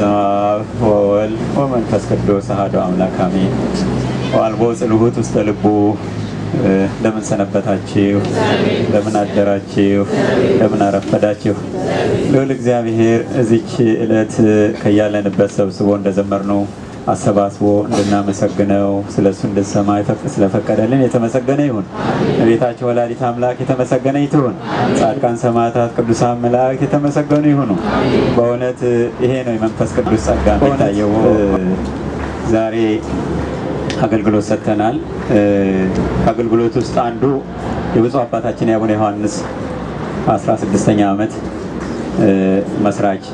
በስመ አብ ወወልድ ወመንፈስ ቅዱስ አሐዱ አምላክ አሜን። ወአልቦ ጽልሁት ውስተ ልቡ ለምን ሰነበታችሁ? ለምን አደራችሁ? ለምን አረፈዳችሁ? ልዑል እግዚአብሔር እዚች ዕለት ከያለንበት ሰብስቦ እንደዘመርነው አሰባስቦ እንድናመሰግነው ስለሱ እንድንሰማ ስለፈቀደልን የተመሰገነ ይሁን። እቤታቸው ወላዲተ አምላክ የተመሰገነ ይሁን። ጻድቃን ሰማዕታት ቅዱሳን መላእክት የተመሰገኑ ይሁኑ። በእውነት ይሄ ነው የመንፈስ ቅዱስ ጸጋ የሚታየው። ዛሬ አገልግሎት ሰጥተናል። ከአገልግሎት ውስጥ አንዱ የብፁዕ አባታችን የአቡነ ዮሐንስ 16ኛ ዓመት መስራች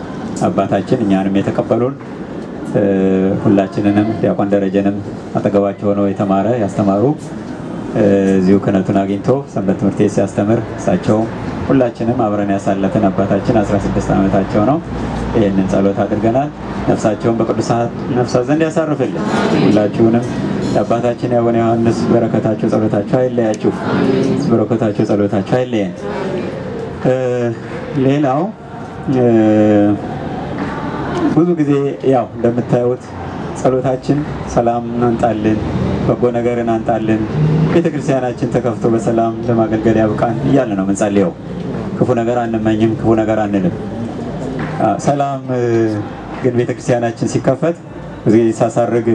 አባታችን እኛንም የተቀበሉን ሁላችንንም ዲያቆን ደረጀንም አጠገባቸው ነው የተማረ ያስተማሩ እዚሁ ክህነቱን አግኝቶ ሰንበት ትምህርት ቤት ሲያስተምር እሳቸው ሁላችንም አብረን ያሳለፈን አባታችን 16 ዓመታቸው ነው። ይሄንን ጸሎት አድርገናል። ነፍሳቸውን በቅዱሳት ነፍሳት ዘንድ ያሳርፍልን። ሁላችሁንም አባታችን የአቡነ ዮሐንስ በረከታቸው ጸሎታቸው አይለያችሁ። በረከታቸው ጸሎታቸው አይለየን። ሌላው ብዙ ጊዜ ያው እንደምታዩት ጸሎታችን ሰላም አንጣልን፣ በጎ ነገርን አንጣልን፣ ቤተክርስቲያናችን ተከፍቶ በሰላም ለማገልገል ያብቃን እያለ ነው የምንጸልየው። ክፉ ነገር አንመኝም፣ ክፉ ነገር አንልም። ሰላም ግን ቤተክርስቲያናችን ሲከፈት ብዙ ጊዜ ሳሳርግ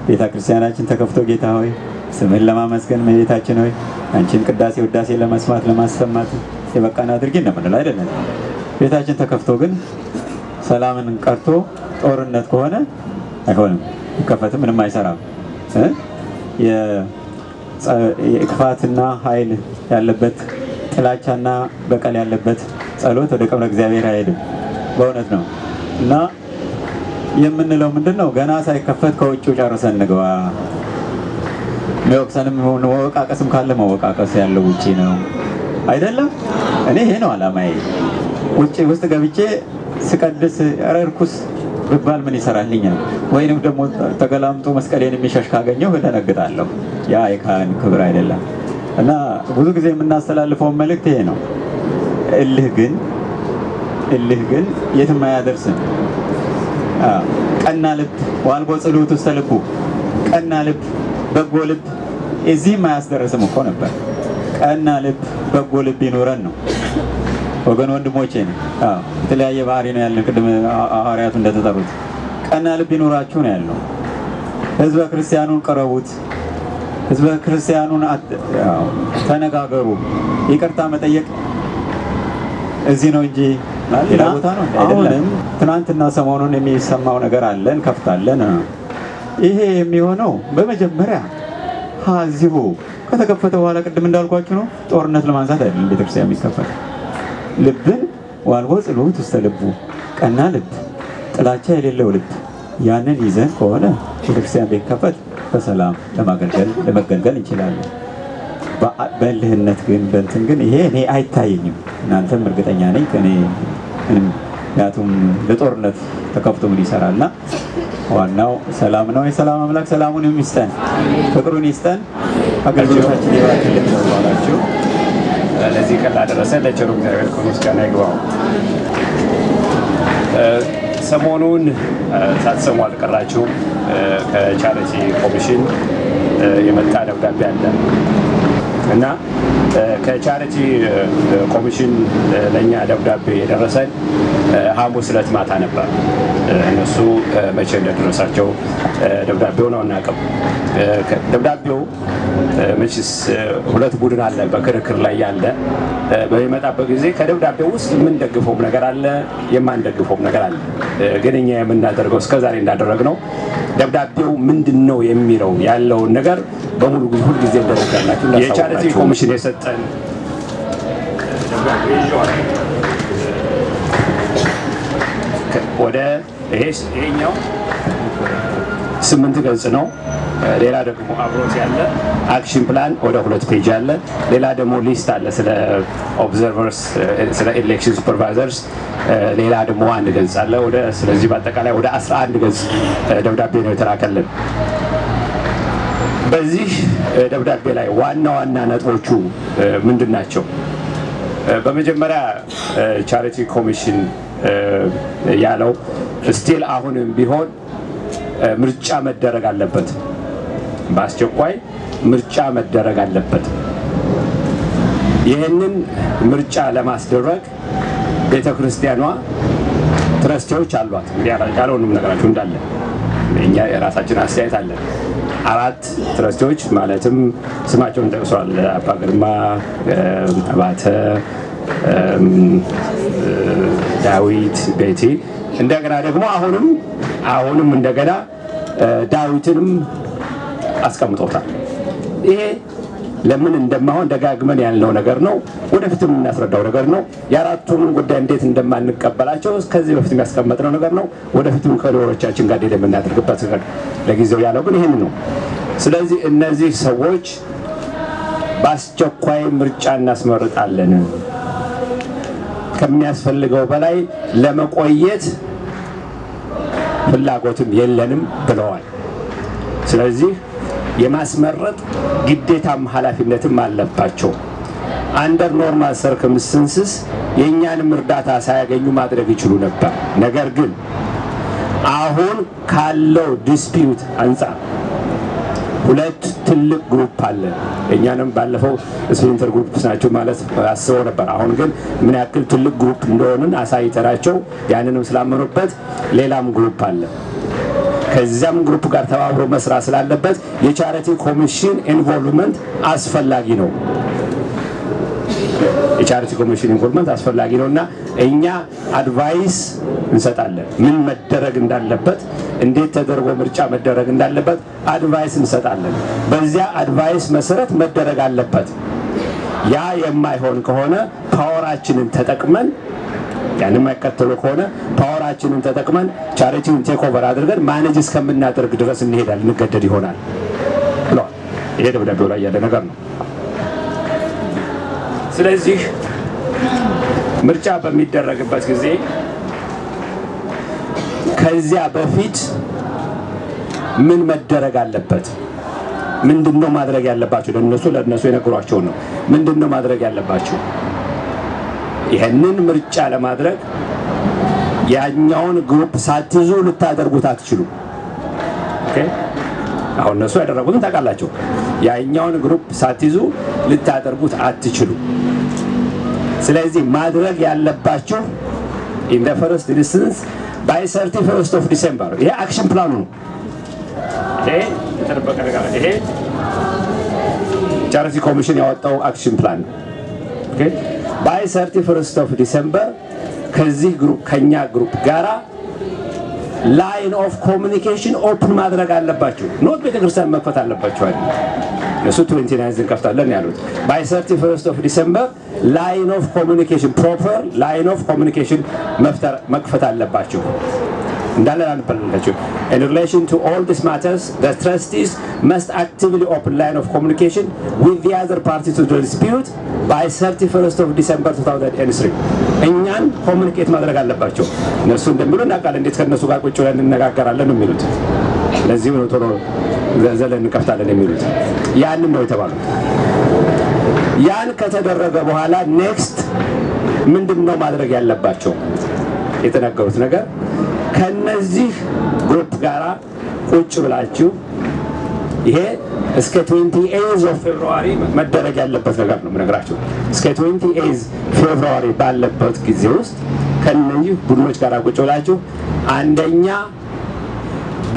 ቤተክርስቲያናችን ተከፍቶ ጌታ ሆይ ስምህን ለማመስገን እመቤታችን ሆይ አንቺን ቅዳሴ ውዳሴ ለመስማት ለማሰማት የበቃን አድርጊን ነው የምንለው አይደለም። ቤታችን ተከፍቶ ግን ሰላምን ቀርቶ ጦርነት ከሆነ አይሆንም። ይከፈት ምንም አይሰራም። የክፋትና ኃይል ያለበት ጥላቻና በቀል ያለበት ጸሎት ወደ ቀብረ እግዚአብሔር አይሄድም። በእውነት ነው። እና የምንለው ምንድነው? ገና ሳይከፈት ከውጭው ጨርሰን እንግባ። መወቅሰንም መወቃቀስም ካለ መወቃቀስ ያለው ውጪ ነው አይደለም። እኔ ይሄ ነው አላማዬ። ውስጥ ገብቼ ስቀድስ ረርኩስ ብባል ምን ይሰራልኛል? ወይንም ደግሞ ተገላምጦ መስቀሌን የሚሸሽ ካገኘው እደነግጣለሁ። ያ የካህን ክብር አይደለም። እና ብዙ ጊዜ የምናስተላልፈው መልእክት ይሄ ነው። እልህ ግን የትም አያደርስም። ቀና ልብ ወአልቦ ጽልሁት ውስተ ልቡ፣ ቀና ልብ በጎ ልብ እዚህም አያስደርስም እኮ ነበር። ቀና ልብ በጎ ልብ ይኖረን ነው ወገን ወንድሞቼ ነው። የተለያየ ባህሪ ነው ያለን። ቅድም ሐዋርያቱ እንደተጠሩት ቀና ልብ ይኖራችሁ ነው ያለው። ህዝበ ክርስቲያኑን ቀረቡት፣ ህዝበ ክርስቲያኑን ተነጋገሩ። ይቅርታ መጠየቅ እዚህ ነው እንጂ ሌላ ቦታ ነው አይደለም። ትናንትና ሰሞኑን የሚሰማው ነገር አለ፣ እንከፍታለን። ይሄ የሚሆነው በመጀመሪያ ሀዚሁ ከተከፈተ በኋላ ቅድም እንዳልኳችሁ ነው። ጦርነት ለማንሳት አይደለም ቤተክርስቲያን የሚከፈት። ልብን ወአልቦ ጽልሁት ውስተ ልቡ፣ ቀና ልብ ጥላቻ የሌለው ልብ ያንን ይዘን ከሆነ ቤተክርስቲያን ቢከፈት በሰላም ለመገልገል እንችላለን። በእልህነት ግን በእንትን ግን ይሄ እኔ አይታየኝም። እናንተም እርግጠኛ ነኝ ከኔ ምክንያቱም ለጦርነት ተከፍቶ ምን ይሰራልና ዋናው ሰላም ነው። የሰላም አምላክ ሰላሙን ይስጠን፣ ፍቅሩን ይስጠን። አገልግሎታችን ይባርክልን ተባላችሁ። ለዚህ ቀን ላደረሰ ለቸሩ እግዚአብሔር ምስጋና ይግባው። ሰሞኑን ሳትሰሙ አልቀራችሁም። ከቻሪቲ ኮሚሽን የመጣ ደብዳቤ አለ እና ከቻሪቲ ኮሚሽን ለኛ ደብዳቤ የደረሰን ሐሙስ ዕለት ማታ ነበር። እነሱ መቼ እንደደረሳቸው ደብዳቤውን አናውቅም። ደብዳቤው መቼስ ሁለት ቡድን አለ በክርክር ላይ ያለ። በሚመጣበት ጊዜ ከደብዳቤው ውስጥ የምንደግፈው ነገር አለ፣ የማንደግፈው ነገር አለ። ግን እኛ የምናደርገው እስከዛሬ እንዳደረግነው ደብዳቤው ምንድነው የሚለው ያለውን ነገር በሙሉ ጊዜ ሁሉ ጊዜ እንደነገርናችሁ የቻሪቲ ኮሚሽን የሰጠን ደብዳቤ ወደ ይሄኛው 8 ገጽ ነው። ሌላ ደግሞ አብሮት ያለ አክሽን ፕላን ወደ 2 ፔጅ አለ። ሌላ ደግሞ ሊስት አለ ስለ ኦብዘርቨርስ፣ ስለ ኤሌክሽን ሱፐርቫይዘርስ። ሌላ ደግሞ 1 ገጽ አለ። ስለዚህ በአጠቃላይ ወደ 11 ገጽ ደብዳቤ ነው የተላከልን። በዚህ ደብዳቤ ላይ ዋና ነጥቦቹ ምንድናቸው? በመጀመሪያ ቻሪቲ ኮሚሽን ያለው ስቲል አሁንም ቢሆን ምርጫ መደረግ አለበት በአስቸኳይ ምርጫ መደረግ አለበት ይሄንን ምርጫ ለማስደረግ ቤተክርስቲያኗ ትረስቲዎች አሏት ያለውንም ነገራችሁ እንዳለ እኛ የራሳችን አስተያየት አለ አራት ትረስቲዎች ማለትም ስማቸውን ጠቅሷል አባ ግርማ አባተ ዳዊት ቤቲ እንደገና ደግሞ አሁንም እንደገና ዳዊትንም አስቀምጦታል ይሄ ለምን እንደማሆን ደጋግመን ያልነው ነገር ነው ወደፊትም እናስረዳው ነገር ነው ያራቱን ጉዳይ እንዴት እንደማንቀበላቸው ከዚህ በፊት የሚያስቀምጥነው ነገር ነው ወደፊትም ከዶሮቻችን ጋር እንደምናደርግበት ነገር ለጊዜው ያለው ግን ይሄን ነው ስለዚህ እነዚህ ሰዎች በአስቸኳይ ምርጫ እናስመርጣለን ከሚያስፈልገው በላይ ለመቆየት ፍላጎትም የለንም ብለዋል ስለዚህ የማስመረጥ ግዴታም ኃላፊነትም አለባቸው አንደር ኖርማል ሰርከምስታንስስ የኛንም እርዳታ ሳያገኙ ማድረግ ይችሉ ነበር ነገር ግን አሁን ካለው ዲስፒዩት አንፃር ሁለት ትልቅ ግሩፕ አለ እኛንም ባለፈው ስፕሊንተር ግሩፕስ ናቸው ማለት አስበው ነበር አሁን ግን ምን ያክል ትልቅ ግሩፕ እንደሆነን አሳይተራቸው ያንንም ስላመኑበት ሌላም ግሩፕ አለ ከዚያም ግሩፕ ጋር ተባብሮ መስራት ስላለበት የቻሪቲ ኮሚሽን ኢንቮልቭመንት አስፈላጊ ነው የቻሪቲ ኮሚሽን ኢንቮልቭመንት አስፈላጊ ነውና እኛ አድቫይስ እንሰጣለን ምን መደረግ እንዳለበት እንዴት ተደርጎ ምርጫ መደረግ እንዳለበት አድቫይስ እንሰጣለን በዚያ አድቫይስ መሰረት መደረግ አለበት ያ የማይሆን ከሆነ ፓወራችንን ተጠቅመን ያንን ማይከተሉ ከሆነ ፓወራችንን ተጠቅመን ቻሪቲውን ቴክ ኦቨር አድርገን ማኔጅ እስከምናደርግ ድረስ እንሄዳለን እንገደድ ይሆናል ነው ይሄ ደብዳቤው ላይ ያለ ነገር ነው ስለዚህ ምርጫ በሚደረግበት ጊዜ ከዚያ በፊት ምን መደረግ አለበት ምንድነው ማድረግ ያለባችሁ ለነሱ የነገሯቸው ነው ምንድነው ማድረግ ያለባችሁ ይሄንን ምርጫ ለማድረግ ያኛውን ግሩፕ ሳትይዙ ልታደርጉት አትችሉ ኦኬ አሁን እነሱ ያደረጉትን ታውቃላችሁ ያኛውን ግሩፕ ሳትይዙ ልታደርጉት አትችሉ ስለዚህ ማድረግ ያለባችሁ in the first instance by 31st of December ይሄ አክሽን ፕላኑ ነው ይሄ ተጠበቀ ነገር ይሄ ቻሪቲ ኮሚሽን ያወጣው አክሽን ፕላን ኦኬ by 31st of December ከዚህ ግሩፕ ከኛ ግሩፕ ጋራ ላይን ኦፍ ኮሙኒኬሽን ኦፕን ማድረግ አለባችሁ ኖት ቤተክርስቲያን መክፈት አለባችሁ አይደል ለሱ 29 እንከፍታለን ያሉት by 31st of December line of communication proper line of communication መክፈት አለባችሁ እንዳለ አንፈልጋችሁ in relation to all these matters the trustees must actively open line of communication with the other party to the dispute by 31st of December 2003 እኛን ኮሙኒኬት ማድረግ አለባችሁ እነሱ እንደሚሉ እናቃለን እንዴት ከነሱ ጋር ቁጭ ብለን እንነጋገራለን ነው የሚሉት ለዚህ ነው ቶሎ ዘለን እንከፍታለን የሚሉት ያንን ነው የተባለው ያን ከተደረገ በኋላ ኔክስት ምንድነው ማድረግ ያለባቸው የተነገሩት ነገር ከነዚህ ግሩፕ ጋራ ቁጭ ብላችሁ ይሄ እስከ 28 of February መደረግ ያለበት ነገር ነው ምነግራችሁ እስከ 28 February ባለበት ጊዜ ውስጥ ከነዚህ ቡድኖች ጋራ ቁጭ ብላችሁ አንደኛ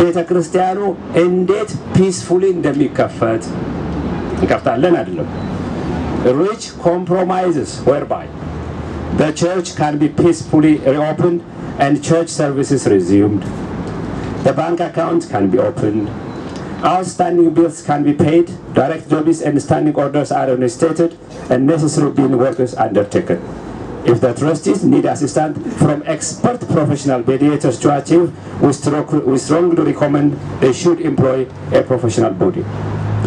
ቤተክርስቲያኑ እንዴት ፒስፉሊ እንደሚከፈት እንከፍታለን አይደለም reach compromises whereby the church can be peacefully reopened and church services resumed the bank account can be opened outstanding bills can be paid direct debits and standing orders are reinstated and necessary building work is undertaken if the trustees need assistance from expert professional mediators to achieve we strongly recommend they should employ a professional body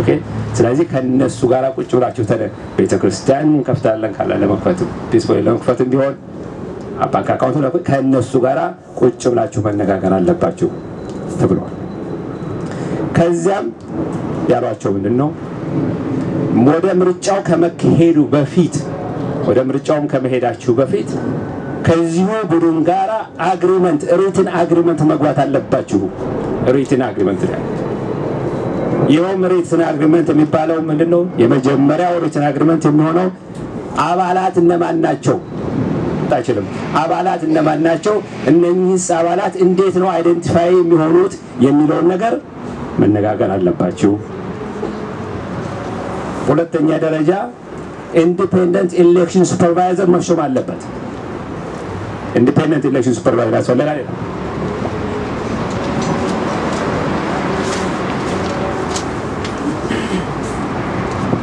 okay ስለዚህ ከነሱ ጋራ ቁጭ ብላችሁ ቤተክርስቲያን ከፍታለን ካለ ለመክፈት ፒስፎሊ ለመክፈት ቢሆን ባንክ አካውንት ላይ ከነሱ ጋራ ቁጭ ብላችሁ መነጋገር አለባችሁ ተብሏል ከዚያም ያሏቸው ምንድነው ወደ ምርጫው ከመሄዱ በፊት ወደ ምርጫውም ከመሄዳችሁ በፊት ከዚሁ ቡድን ጋራ አግሪመንት ሪትን አግሪመንት መግባት አለባችሁ። ሪትን አግሪመንት ላይ ይኸውም ሪትን አግሪመንት የሚባለው ምንድነው? የመጀመሪያው ሪትን አግሪመንት የሚሆነው አባላት እነማን ናቸው ታችልም አባላት እነማን ናቸው፣ እነኚህስ አባላት እንዴት ነው አይደንቲፋይ የሚሆኑት የሚለው ነገር መነጋገር አለባችሁ። ሁለተኛ ደረጃ ኢንዲፔንደንት ኢሌክሽን ሱፐርቫይዘር መሾም አለበት። ኢንዲፔንደንት ኢሌክሽን ሱፐርቫይዘር ያስፈልጋል።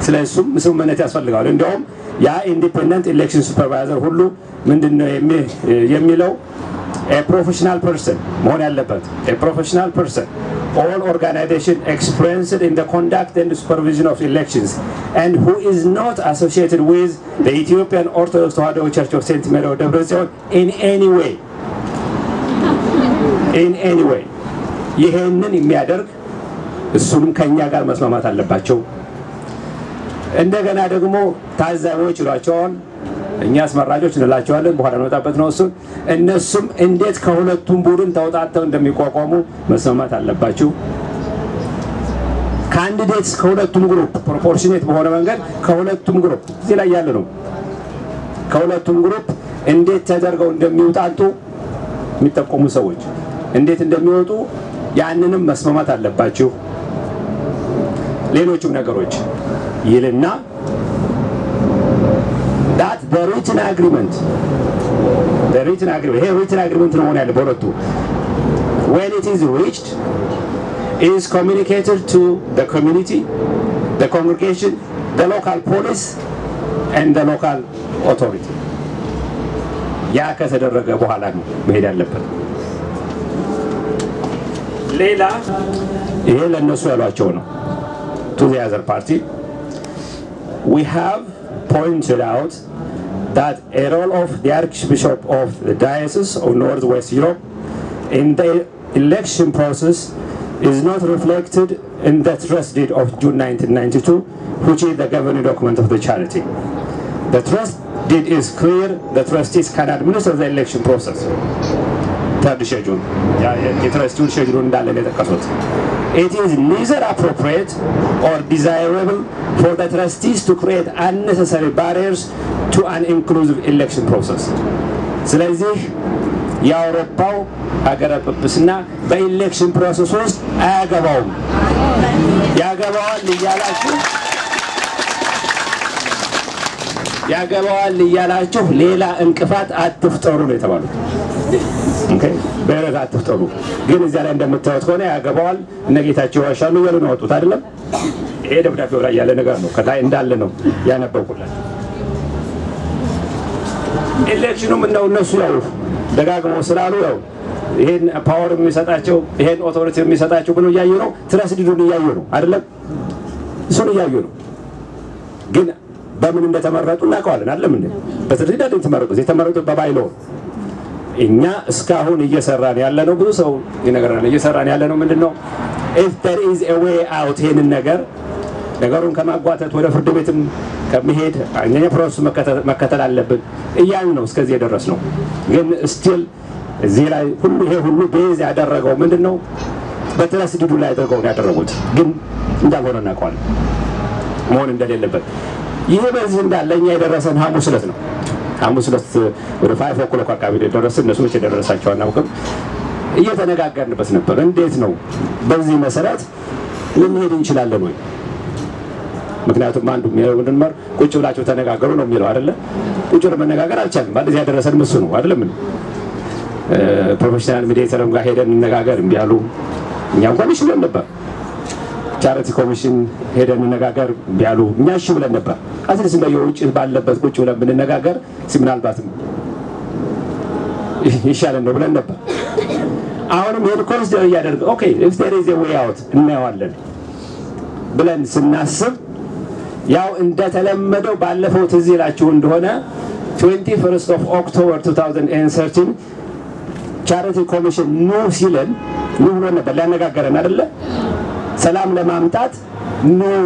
ስለሱም ስምምነት ያስፈልጋል። እንደውም ያ ኢንዲፔንደንት ኢሌክሽን ሱፐርቫይዘር ሁሉ ምንድነው የሚለው a professional person መሆን ያለበት a professional person all organization experienced in the conduct and supervision of elections and who is not associated with the Ethiopian Orthodox Tewahedo Church of St. Mary of Debre Zion in any way ይሄንን የሚያደርግ እሱንም ከኛ ጋር መስማማት አለባቸው። እንደገና ደግሞ ታዛቢዎች ይሏቸዋል። እኛ አስመራጮች እንላቸዋለን። በኋላ እንወጣበት ነው እሱ። እነሱም እንዴት ከሁለቱም ቡድን ተውጣጣው እንደሚቋቋሙ መስማማት አለባችሁ። ካንዲዴትስ ከሁለቱም ግሩፕ ፕሮፖርሽኔት በሆነ መንገድ ከሁለቱም ግሩፕ እዚህ ላይ ያለ ነው። ከሁለቱም ግሩፕ እንዴት ተደርገው እንደሚወጣጡ የሚጠቆሙ ሰዎች እንዴት እንደሚወጡ ያንንም መስማማት አለባችሁ። ሌሎችም ነገሮች ይልና that the written agreement here written agreement ነው ያለ በሁለቱ when it is reached is communicated to the community, the congregation, the local police and the local authority ያ ከተደረገ በኋላ ነው መሄድ ያለበት። ሌላ ይሄ ለነሱ ያሏቸው ነው to the other party. We have pointed out that a role of the Archbishop of the Diocese of Northwest Europe in the election process is not reflected in the trust deed of June 1992, which is the governing document of the charity. The trust deed is clear. The trustees can administer the election process. Third schedule. It is neither appropriate or desirable for the trustees to create unnecessary barriers to an inclusive election process. ስለዚህ የአውሮፓው ሀገረ ጵጵስና በኤሌክሽን ፕሮሰስ ውስጥ አያገባውም። ያገባዋል እያላችሁ ሌላ እንቅፋት አትፍጠሩ ነው የተባሉት። ኦኬ በረጋ አትፍጠሩ። ግን እዚያ ላይ እንደምታዩት ሆነ ያገባዋል እነጌታቸው ያሻሉ ያሉ ነው ወጡት አይደለም። ይሄ ደብዳቤው ላይ ያለ ነገር ነው። ከላይ እንዳለ ነው ያነበብኩላችሁ። ኤሌክሽኑም ነው እነሱ ያው ደጋግመው ስላሉ ያው ይሄን ፓወር የሚሰጣቸው ይሄን ኦቶሪቲ የሚሰጣቸው ብሎ ያዩ ነው። ትረስ ዲዱን ያዩ ነው አይደለም። እሱን ያዩ ነው። ግን በምን እንደተመረጡ እናውቀዋለን አይደለም እንዴ? በትርኢት እንደተመረጡ የተመረጡ በባይሎ እኛ እስካሁን እየሰራን ያለነው ብዙ ሰው ይነገራል። እየሰራን ያለነው ምንድነው? if there is a way out ይሄንን ነገሩን ከማጓተት ወደ ፍርድ ቤትም ከመሄድ እኛ ፕሮሰስ መከተል አለብን እያልን ነው እስከዚህ የደረስነው። ግን ስቲል እዚህ ላይ ሁሉ ቤዝ ያደረገው ምንድነው? በትረስ ዲዱ ላይ ያደረጉት ግን እንዳልሆነ እናውቀዋለን መሆን እንደሌለበት። ይሄ በዚህ እንዳለኛ የደረሰን ሐሙስ ዕለት ነው። ሐሙስ ዕለት ወደ 5 o'clock አካባቢ ደረሰን። እነሱ መቼ ደረሳቸው አናውቅም። እየተነጋገርንበት ነበር። እንዴት ነው በዚህ መሰረት ልንሄድ እንችላለን ወይ? ምክንያቱም አንዱ ምንድነው ቁጭ ብላችሁ ተነጋገሩ ነው የሚለው አይደለ? ቁጭ ብለን መነጋገር አልቻልንም። እንደዚህ ያደረሰን እሱ ነው አይደለም? ፕሮፌሽናል ሚዲያተርም ጋር ሄደን እንነጋገር እምቢ አሉ። እኛ እንኳን እሺ ብለን ነበር። ቻሪቲ ኮሚሽን ሄደን እንነጋገር እምቢ አሉ። እኛ እሺ ብለን ነበር። አትሊስት በየውጭ ባለበት ቁጭ ብለን ብንነጋገር ሲምናልባትም ይሻለን ነው ብለን ነበር። አሁንም ሄድ ኮንሲደር ያደርግ ኦኬ if there is a way out እናየዋለን ብለን ስናስብ ያው እንደተለመደው ባለፈው ትዝ ይላችሁ እንደሆነ 21st of October 2013 ቻሪቲ ኮሚሽን ነው ሲለን ነው ነበር ሊያነጋገረን አይደለ? ሰላም ለማምጣት ነው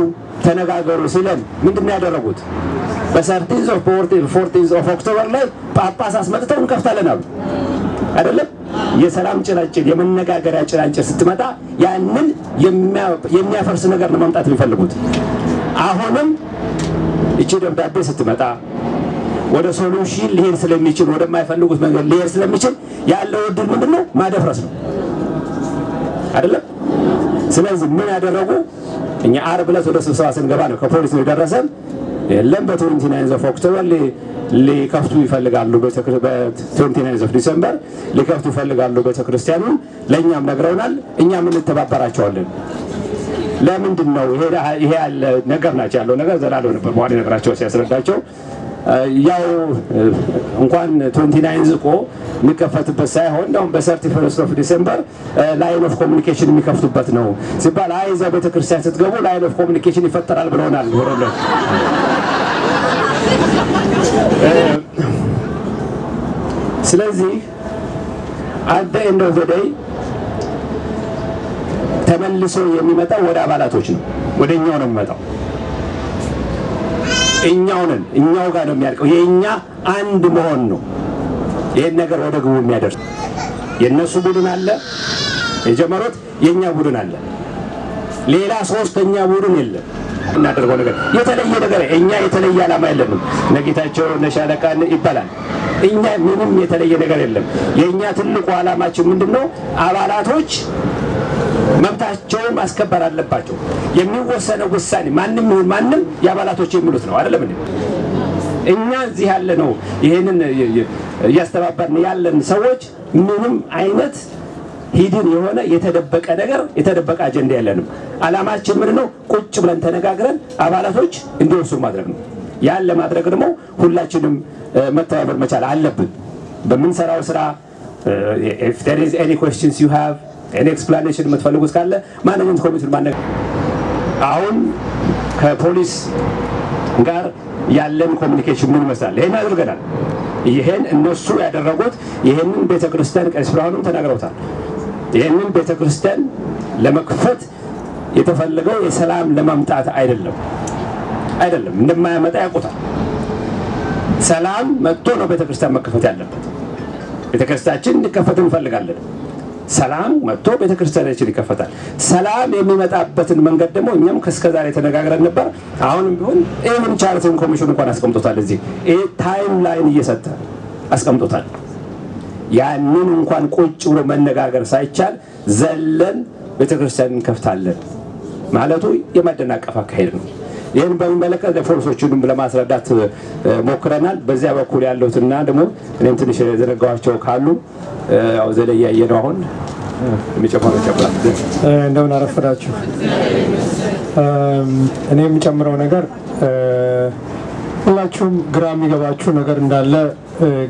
ተነጋገሩ ሲለን ምንድነው ያደረጉት? በ13th of 14th of October ላይ ጳጳስ አስመጥተው እንከፍታለን አሉ አይደለም? የሰላም ጭላንጭል የመነጋገሪያ ጭላንጭል ስትመጣ ያንን የሚያፈርስ ነገር ነው ማምጣት የሚፈልጉት። አሁንም እቺ ደብዳቤ ስትመጣ ወደ ሶሉሽን ሊሄድ ስለሚችል ወደማይፈልጉት ነገር ሊሄድ ስለሚችል ያለው እድል ምንድነው? ማደፍረስ ነው አይደለም? ስለዚህ ምን ያደረጉ? እኛ ዓርብ ዕለት ወደ ስብሰባ ስንገባ ነው ከፖሊስ ነው ደረሰን። የለም በ29 of October ሊከፍቱ ይፈልጋሉ በ29 of December ሊከፍቱ ይፈልጋሉ ቤተክርስቲያኑን ለኛም ነግረውናል። እኛም እንተባበራቸዋለን። ለምንድን ነው ይሄ ያለ ነገር ናቸው ያለው ነገር ዘላለም ነበር በኋላ ነገራቸው ሲያስረዳቸው ያው እንኳን 29 እኮ የሚከፈትበት ሳይሆን እንደውም በ31 of December ላይን ኦፍ ኮሙኒኬሽን የሚከፍቱበት ነው ሲባል አይዛ ቤተክርስቲያን ስትገቡ ላይን ኦፍ ኮሙኒኬሽን ይፈጠራል ብለውናል ወረለ ስለዚህ at the end of the day ተመልሶ የሚመጣው ወደ አባላቶች ነው ወደኛው ነው የሚመጣው እኛው ጋር ነው የሚያርቀው የኛ አንድ መሆን ነው ይሄን ነገር ወደ ግቡ የሚያደርስ የነሱ ቡድን አለ የጀመሩት የኛ ቡድን አለ ሌላ ሶስተኛ ቡድን የለም እናደርገው ነገር የተለየ ነገር እኛ የተለየ ዓላማ የለንም ነጌታቸው ነሻለቃን ይባላል እኛ ምንም የተለየ ነገር የለም የኛ ትልቁ ዓላማችን ምንድነው አባላቶች መብታቸውን ማስከበር አለባቸው የሚወሰነው ውሳኔ ማንንም ያባላቶች የሚሉት ነው አይደለም እንዴ እኛ እዚህ ያለ ነው ይሄንን ያስተባበርን ያለን ሰዎች ምንም አይነት ሂድን የሆነ የተደበቀ ነገር የተደበቀ አጀንዳ የለንም ዓላማችን ምንድነው ቁጭ ብለን ተነጋግረን አባላቶች እንዲወስኑ ማድረግ ነው ያን ለማድረግ ደግሞ ሁላችንም መተባበር መቻል አለብን በመንሰራው ስራ if there is any questions you have any explanation የምትፈልጉት ካለ ማንኛውም ኮሚቴው ማነው አሁን ከፖሊስ ጋር ያለን ኮሙኒኬሽን ምን ይመስላል ይሄን አድርገናል ይሄን እነሱ ያደረጉት ይሄንን ቤተክርስቲያን ቀስ ብራውንም ተናግረውታል ይሄንን ቤተክርስቲያን ለመክፈት የተፈለገው የሰላም ለማምጣት አይደለም እንደማያመጣ ያውቁታል ሰላም መጥቶ ነው ቤተክርስቲያን መከፈት ያለበት ቤተክርስቲያችን እንዲከፈት እንፈልጋለን ሰላም መጥቶ ቤተክርስቲያናችን ይከፈታል ሰላም የሚመጣበትን መንገድ ደግሞ እኛም ከስከዛሬ ተነጋግረን ነበር አሁንም ቢሆን ኤምን ቻርተር ኮሚሽን እንኳን አስቀምጦታል እዚህ ታይም ላይን እየሰጠ አስቀምጦታል ያንን እንኳን ቁጭ ብሎ መነጋገር ሳይቻል ዘለን ቤተክርስቲያን እንከፍታለን ማለቱ የማደናቀፍ አካሄድ ነው ይሄን በሚመለከት ለፎርሶቹንም ለማስረዳት ሞክረናል በዚያ በኩል ያለውትና ደግሞ እኔም ትንሽ ዘረጋዋቸው ካሉ ያው ዘለያየ ነው አሁን የሚጨምረው ጨምራል እንደምን አረፈዳችሁ እኔም ጨምረው ነገር ሁላችሁም ግራ የሚገባችሁ ነገር እንዳለ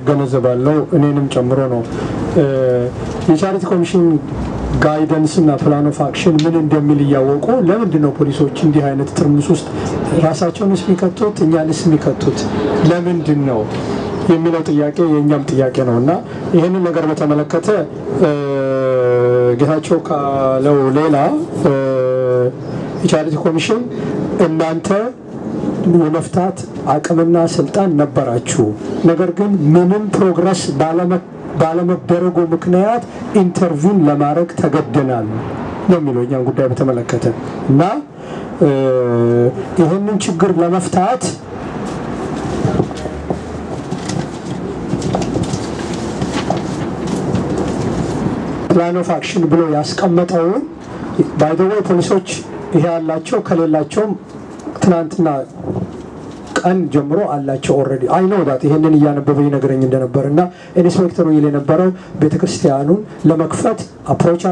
ገነዘባለሁ እኔንም ጨምሮ ነው የቻሪቲ ኮሚሽን ጋይደንስ እና ፕላን ኦፍ አክሽን ምን እንደሚል ያወቁ ለምንድን ነው ፖሊሶች እንዲህ አይነት ትርምስ ውስጥ ራሳቸውን የሚከቱት እኛንስ የሚከቱት ለምንድን ነው የሚለው ጥያቄ የኛም ጥያቄ ነውና ይሄንን ነገር በተመለከተ ጌታቸው ካለው ሌላ የቻሪቲ ኮሚሽን እናንተ የመፍታት አቅምና ስልጣን ነበራችሁ ነገር ግን ምንም ፕሮግረስ ባለመደረጉ ምክንያት ኢንተርቪው ለማድረግ ተገደናል ነው የሚለው እኛን ጉዳይ በተመለከተ እና ይሄንን ችግር ለመፍታት ፕላን ኦፍ አክሽን ብሎ ያስቀመጠው ባይ ዘ ዌይ ፖሊሶች ይሄ ያላቸው ከሌላቸው ትናንትና ቀን ጀምሮ አላቸው ኦሬዲ አይ ኖ ዳት ይሄንን ያነበበ ይነገረኝ እንደነበርና ኢንስፔክተሩ ይል የነበረው ቤተክርስቲያኑን ለመክፈት አፕሮች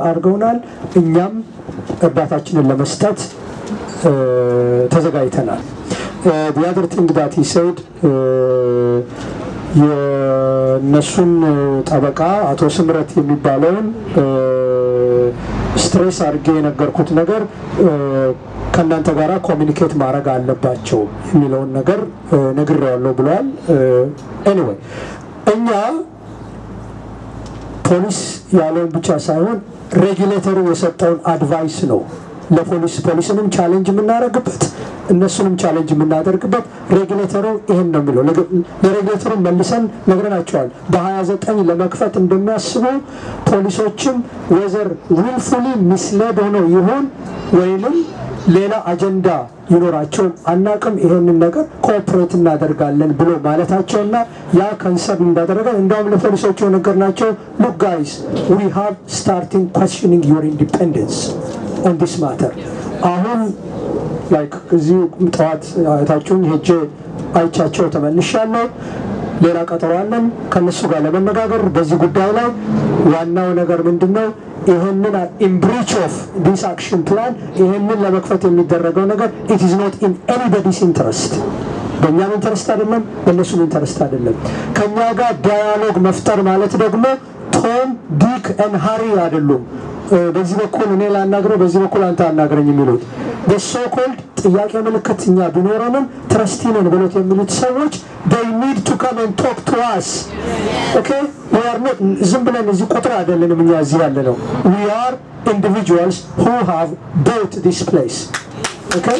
አርገውናል እኛም እርዳታችንን ለመስጠት ተዘጋጅተናል the other thing that he said የነሱን ጠበቃ አቶ ስምረት የሚባለውን ስትሬስ አድርጌ የነገርኩት ነገር ከናንተ ጋራ ኮሙኒኬት ማድረግ አለባቸው የሚለውን ነገር ነግሬዋለሁ ብለዋል anyway እኛ ፖሊስ ያለውን ብቻ ሳይሆን ሬጉሌተሩ የሰጠውን አድቫይስ ነው ለፖሊስንም ቻሌንጅ የምናደርግበት እነሱንም ቻሌንጅ የምናደርግበት ሬጉሌተሩ ይሄን ነው የሚለው። ለሬጉሌተሩ መልሰን ነግረናቸዋል። በ29 ለመክፈት እንደሚያስቡ ፖሊሶችም ወዘር ዊልፉሊ ሚስሌድ ሆነው ይሁን ወይንም ሌላ አጀንዳ ይኖራቸው አናቅም ይሄንን ነገር ኮኦፕሬት እናደርጋለን ብሎ ማለታቸውና ያ ከንሰርን እንዳደረገ እንደውም ለፖሊሶቹ ነገርናቸው። look guys we have starting questioning your independence on this matter አሁን like እዚህ ጠዋት አይታችሁኝ ሄጄ አይቻቸው ተመልሻለሁ። ሌላ ቀጠሮ አለን ከነሱ ጋር ለመነጋገር በዚህ ጉዳይ ላይ። ዋናው ነገር ምንድነው ይሄንን in breach of this action plan ይሄንን ለመክፈት የሚደረገው ነገር it is not in anybody's interest በእኛም ኢንተረስት አይደለም በእነሱም ኢንተረስት አይደለም። ከኛ ጋር ዳያሎግ መፍጠር ማለት ደግሞ ቶም ዲክ and ሃሪ አይደሉም። በዚህ በኩል እኔ ላናግረው በዚህ በኩል አንተ አናግረኝ የሚሉት the so called ጥያቄ ምልክት እኛ ቢኖረንም ትረስቲነን ብሎት የሚሉት ሰዎች they need to come and talk to us. okay we are not ዝም ብለን እዚህ ቁጥር አይደለንም እኛ እዚህ ያለነው we are individuals who have built this place. okay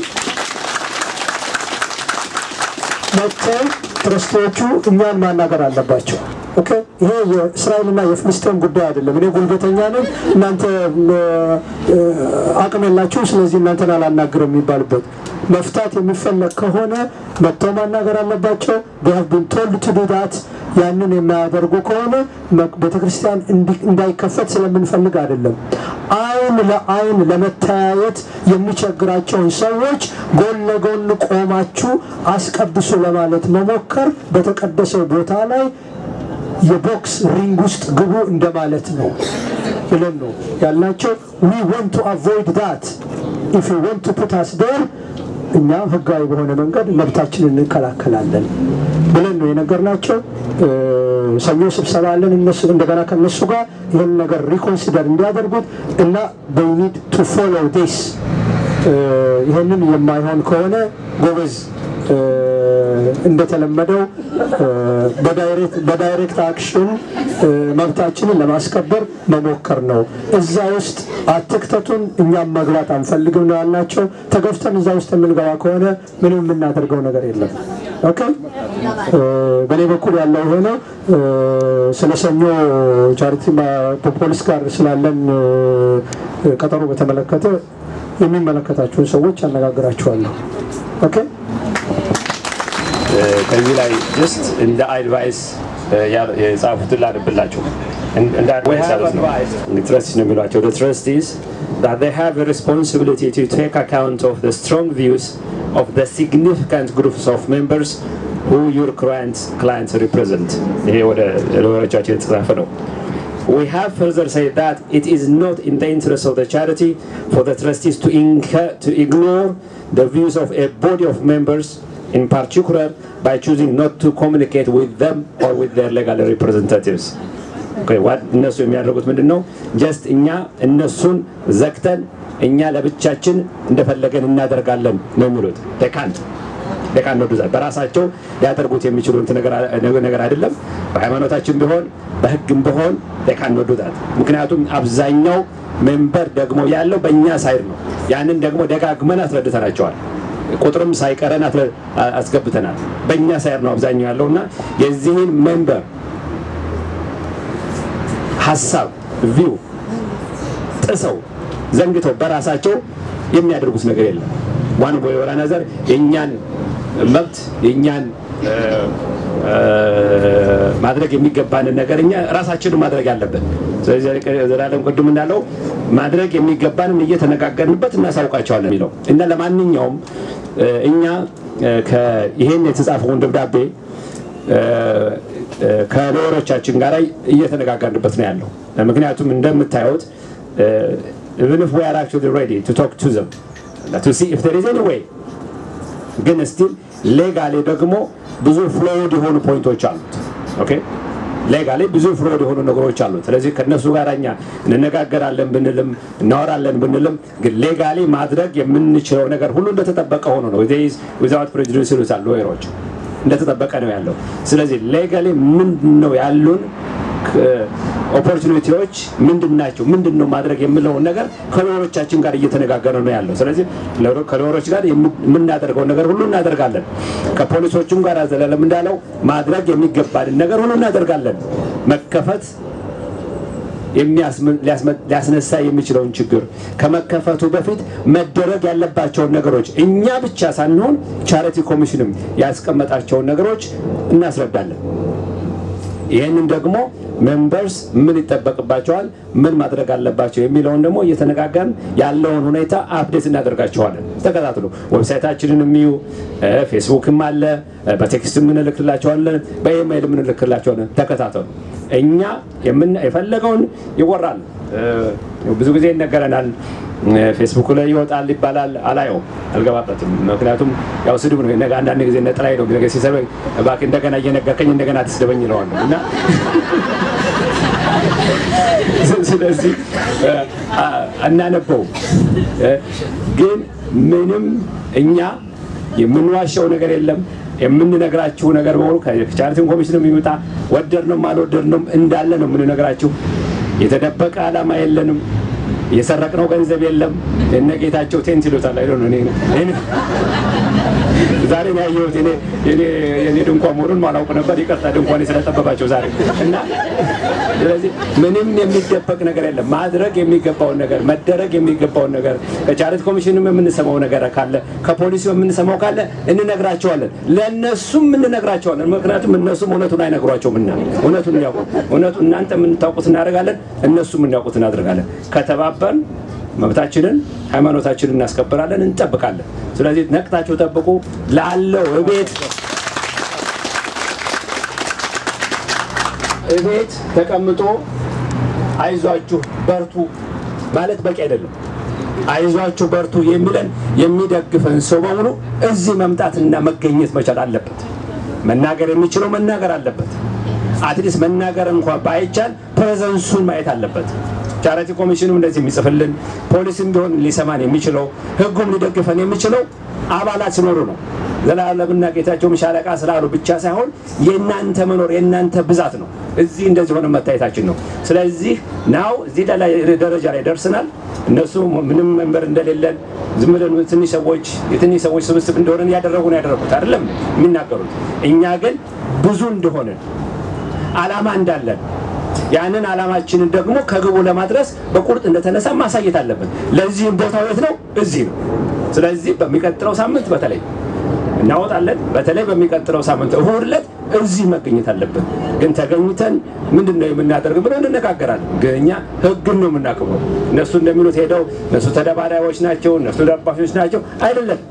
ትረስቶቹ እኛን ማናገር አለባቸው። okay ይሄ የእስራኤልና የፍልስጤም ጉዳይ አይደለም። እኔ ጉልበተኛ ነኝ እናንተ አቅም የላችሁ ስለዚህ እናንተን አላናግርም የሚባልበት መፍታት የሚፈልግ ከሆነ መጥተው ማናገር አለባቸው። they have been told to do that ያንን የማያደርጉ ከሆነ ቤተክርስቲያን እንዳይከፈት ስለምንፈልግ አይደለም። አይን ለአይን ለመታየት የሚቸግራቸውን ሰዎች ጎን ለጎን ቆማችሁ አስቀድሱ ለማለት መሞከር በተቀደሰው ቦታ ላይ የቦክስ ሪንግ ውስጥ ግቡ እንደማለት ነው ብለን ነው ያልናቸው። we want to avoid that if you want to put us there እኛ ህጋዊ በሆነ መንገድ መብታችንን እንከላከላለን ብለን ነው የነገርናቸው። ሰኞ ስብሰባ አለን እነሱ እንደገና ከነሱ ጋር ይሄን ነገር ሪኮንሲደር እንዲያደርጉት እና they need to follow this ይሄንን የማይሆን ከሆነ ጎበዝ እንደተለመደው በዳይሬክት አክሽን መብታችንን ለማስከበር መሞከር ነው። እዛ ውስጥ አትክተቱን እኛም መግባት አንፈልግም ነው ያልናቸው። ተገፍተን እዛ ውስጥ የምንገባ ከሆነ ምንም የምናደርገው ነገር የለም። ኦኬ በኔ በኩል ያለው ሆነ ስለሰኞ ቻሪቲ ፖሊስ ጋር ስላለን ቀጠሮ በተመለከተ የሚመለከታቸውን ሰዎች አነጋግራቸዋለሁ። ኦኬ ከዚህ ላይ just in the advice የጻፉትን ላንብላችሁ and that way the trustees ነው የሚሏቸው the trustees that they have a responsibility to take account of the strong views of the significant groups of members who your clients represent. ይሄ ወደ ለወራቻችን የተጻፈ ነው። We have further said that it is not in the interest of the charity for the trustees to ignore the views of a body of members, in particular by choosing not to communicate with them or with their legal representatives. Okay, what እነሱ የሚያደርጉት ምንድነው? just እኛ እነሱን ዘግተን እኛ ለብቻችን እንደፈለገን እናደርጋለን ነው የሚሉት። they can't do that. በራሳቸው ሊያደርጉት የሚችሉት ነገር አይደለም። በሃይማኖታችን ቢሆን በህግም ቢሆን they can't do that. ምክንያቱም አብዛኛው ሜምበር ደግሞ ያለው በእኛ ሳይድ ነው። ያንን ደግሞ ደጋግመን አስረድተናቸዋል። ቁጥርም ሳይቀረን አስገብተናል። በእኛ ሳይድ ነው አብዛኛው ያለውና የዚህን ሜምበር ሐሳብ ቪው ጥሰው ዘንግተው በራሳቸው የሚያደርጉት ነገር የለም። ዋን ወይ ወራ ነዘር የኛን መብት የኛን ማድረግ የሚገባን ነገርኛ ራሳችንን ማድረግ ያለበት። ስለዚህ ዘላለም ቅድም እንዳለው ማድረግ የሚገባንን እየተነጋገርንበት እናሳውቃቸዋለን የሚለው እና ለማንኛውም እኛ ከይሄን የተጻፈውን ደብዳቤ ከሎሮቻችን ጋር እየተነጋገርንበት ነው ያለው። ምክንያቱም እንደምታዩት even if we are actually ready to talk to them to see if there is any way ግን still legally ደግሞ ብዙ ፍሎድ የሆኑ ፖይንቶች አሉት። ኦኬ legally ብዙ ፍሎድ የሆኑ ነገሮች አሉት። ስለዚህ ከነሱ ጋርኛ እንነጋገራለን ብንልም እናወራለን ብንልም ግን legally ማድረግ የምንችለው ነገር ሁሉ እንደተጠበቀ ሆኖ ነው without prejudice ይሉታል ሎየሮች እንደተጠበቀ ነው ያለው። ስለዚህ legally ምንድነው ያሉን ኦፖርቹኒቲዎች ምንድናቸው ምንድነው ማድረግ የሚለውን ነገር ከሎሮቻችን ጋር እየተነጋገረ ነው ያለው ስለዚህ ከሎሮች ጋር የምናደርገው ነገር ሁሉ እናደርጋለን ከፖሊሶቹም ጋር አዘላለም እንዳለው ማድረግ የሚገባን ነገር ሁሉ እናደርጋለን መከፈት ሊያስነሳ የሚችለውን ችግር ከመከፈቱ በፊት መደረግ ያለባቸው ነገሮች እኛ ብቻ ሳንሆን ቻሪቲ ኮሚሽንም ያስቀመጣቸው ነገሮች እናስረዳለን ይሄንን ደግሞ ሜምበርስ ምን ይተበቅባቸዋል ምን ማድረግ አለባቸው የሚለውን ደግሞ እየተነጋገርን ያለውን ሁኔታ አፕዴት እናደርጋቸዋለን ተከታተሉ ዌብሳይታችንን የሚዩ ፌስቡክም አለ በቴክስትም እንልክላቸዋለን በኢሜይልም እንልክላቸዋለን ተከታተሉ እኛ የፈለገውን ይወራል ብዙ ጊዜ ይነገረናል ፌስቡክ ላይ ይወጣል ይባላል አላየው አልገባበትም ምክንያቱም ያው ስድብ ነው ነገ አንዳንድ ጊዜ ነጥላይ ነው ነገ ሲሰበኝ ባክ እንደገና እየነገርከኝ እንደገና ትስደበኝ ይለዋል እና ስለዚህ እናነበው ግን ምንም እኛ የምንዋሻው ነገር የለም የምንነግራችሁ ነገር በሙሉ ከቻሪቲ ኮሚሽን የሚመጣ ወደድነው ማልወደድነው እንዳለ ነው የምንነግራችሁ የተደበቀ ዓላማ የለንም የሰረቅነው ገንዘብ የለም እነ ጌታቸው ቴንት ይሉታል አይደል እኔ ዛሬ ነው ያየሁት እኔ ድንኳን ሞሩን ማላውቅ ነበር ይቀርታ ድንኳን ስለጠበባቸው ዛሬ እና ስለዚህ ምንም የሚደበቅ ነገር የለም ማድረግ የሚገባው ነገር መደረግ የሚገባው ነገር ከቻሪቲ ኮሚሽንም የምንሰማው ነገር ካለ ከፖሊስ የምንሰማው ካለ እንነግራቸዋለን ለነሱም እንነግራቸዋለን ምክንያቱም እነሱም እውነቱን አይነግሯቸውምና እውነቱን ያውቁ እውነቱን እናንተ ምን ታውቁት እናደርጋለን እነሱም ምን ያውቁት እናደርጋለን ከተባበን መብታችንን ሃይማኖታችንን እናስከብራለን እንጠብቃለን ስለዚህ ነቅታችሁ ጠብቁ ላለው እቤት ተቀምጦ አይዟችሁ በርቱ ማለት በቂ አይደለም አይዟችሁ በርቱ የሚለን የሚደግፈን ሰው በሙሉ እዚህ መምጣትና መገኘት መቻል አለበት መናገር የሚችለው መናገር አለበት አትሊስት መናገር እንኳን ባይቻል ፕሬዘንሱን ማየት አለበት ቻሪቲ ኮሚሽኑም እንደዚህ የሚጽፍልን ፖሊስም ቢሆን ሊሰማን የሚችለው ህጉም ሊደግፈን የሚችለው አባላት ሲኖሩ ነው ዘላለምና ጌታቸው ሻለቃ ስላሉ ብቻ ሳይሆን የናንተ መኖር የናንተ ብዛት ነው እዚህ እንደዚህ ሆነ መታየታችን ነው ስለዚህ ናው እዚህ ደረጃ ላይ ደርሰናል እነሱ ምንም መንበር እንደሌለን ዝም ብለን የትንሽ ሰዎች ስብስብ እንደሆነ ያደረጉት አይደለም የሚናገሩት እኛ ግን ብዙ እንደሆነ ዓላማ እንዳለን ያንን ዓላማችንን ደግሞ ከግቡ ለማድረስ በቁርጥ እንደተነሳ ማሳየት አለበት ለዚህ ቦታው የት ነው እዚህ ነው ስለዚህ በሚቀጥለው ሳምንት በተለይ እናወጣለን በተለይ በሚቀጥለው ሳምንት እሁድ ዕለት እዚህ መገኘት አለበት ግን ተገኝተን ምንድነው የምናደርገው ብለን እንነጋገራለን ግን እኛ ህግን ነው የምናከብረው እነሱ እንደሚሉት ሄደው እነሱ ተደባዳዮች ናቸው እነሱ ደባሾች ናቸው አይደለም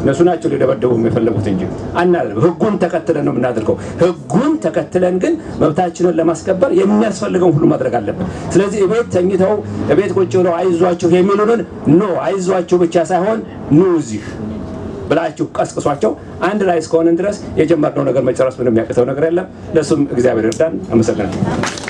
እነሱ ናቸው ሊደበደቡ የሚፈልጉት እንጂ አናለም ህጉን ተከትለን ነው የምናደርገው ህጉን ተከትለን ግን መብታችንን ለማስከበር የሚያስፈልገው ሁሉ ማድረግ አለበት ስለዚህ እቤት ተኝተው እቤት ቁጭ ብለው አይዟችሁ የሚሉንን አይዟችሁ ብቻ ሳይሆን እዚህ ብላችሁ ቀስቅሷቸው አንድ ላይ እስከሆነን ድረስ የጀመርነው ነገር መጨረስ ምንም ያቀተው ነገር የለም ለሱም እግዚአብሔር ይርዳን አመሰግናለሁ